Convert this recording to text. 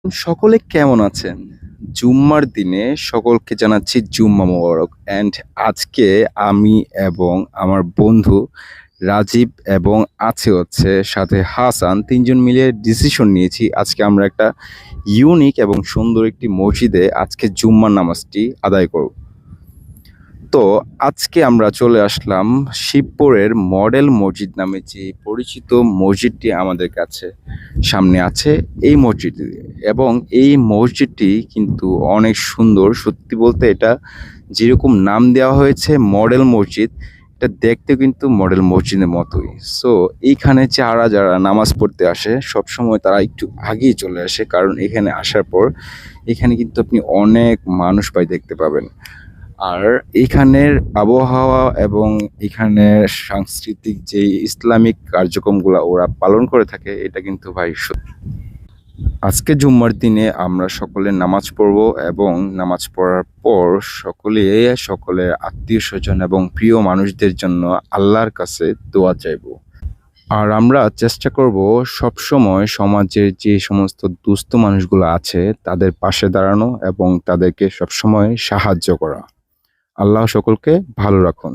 সকলে কেমন আছেন? জুম্মার দিনে সকলকে জানাচ্ছি জুম্মা মোবারক। আজকে আমি এবং আমার বন্ধু রাজীব এবং আছে সাথে হাসান ৩ জন মিলে ডিসিশন নিয়েছি আজকে আমরা একটা ইউনিক এবং সুন্দর একটি মসজিদে আজকে জুম্মার নামাজটি আদায় করব। তো আজকে আমরা চলে আসলাম শিবপুরের মডেল মসজিদ নামে যে পরিচিত মসজিদটি আমাদের কাছে সামনে আছে এই মসজিদটি, এবং এই মসজিদটি কিন্তু অনেক সুন্দর। সত্যি বলতে এটা যেরকম নাম দেওয়া হয়েছে মডেল মসজিদ, এটা দেখতে কিন্তু মডেল মসজিদের মতোই। সো এইখানে যারা নামাজ পড়তে আসে সবসময় তারা একটু আগেই চলে আসে, কারণ এখানে আসার পর এখানে কিন্তু আপনি অনেক মানুষ দেখতে পাবেন। আর এখানের আবহাওয়া এবং এখানের সাংস্কৃতিক যে ইসলামিক কার্যক্রমগুলা ওরা পালন করে থাকে, এটা কিন্তু ভাই সত্যি। আজকে জুম্মার দিনে আমরা সকলে নামাজ পড়ব এবং নামাজ পড়ার পর সকলের আত্মীয় স্বজন এবং প্রিয় মানুষদের জন্য আল্লাহর কাছে দোয়া চাইব। আর আমরা চেষ্টা করব সবসময় সমাজের যে সমস্ত দুস্থ মানুষগুলো আছে তাদের পাশে দাঁড়ানো এবং তাদেরকে সবসময় সাহায্য করা। আল্লাহ সকলকে ভালো রাখুন।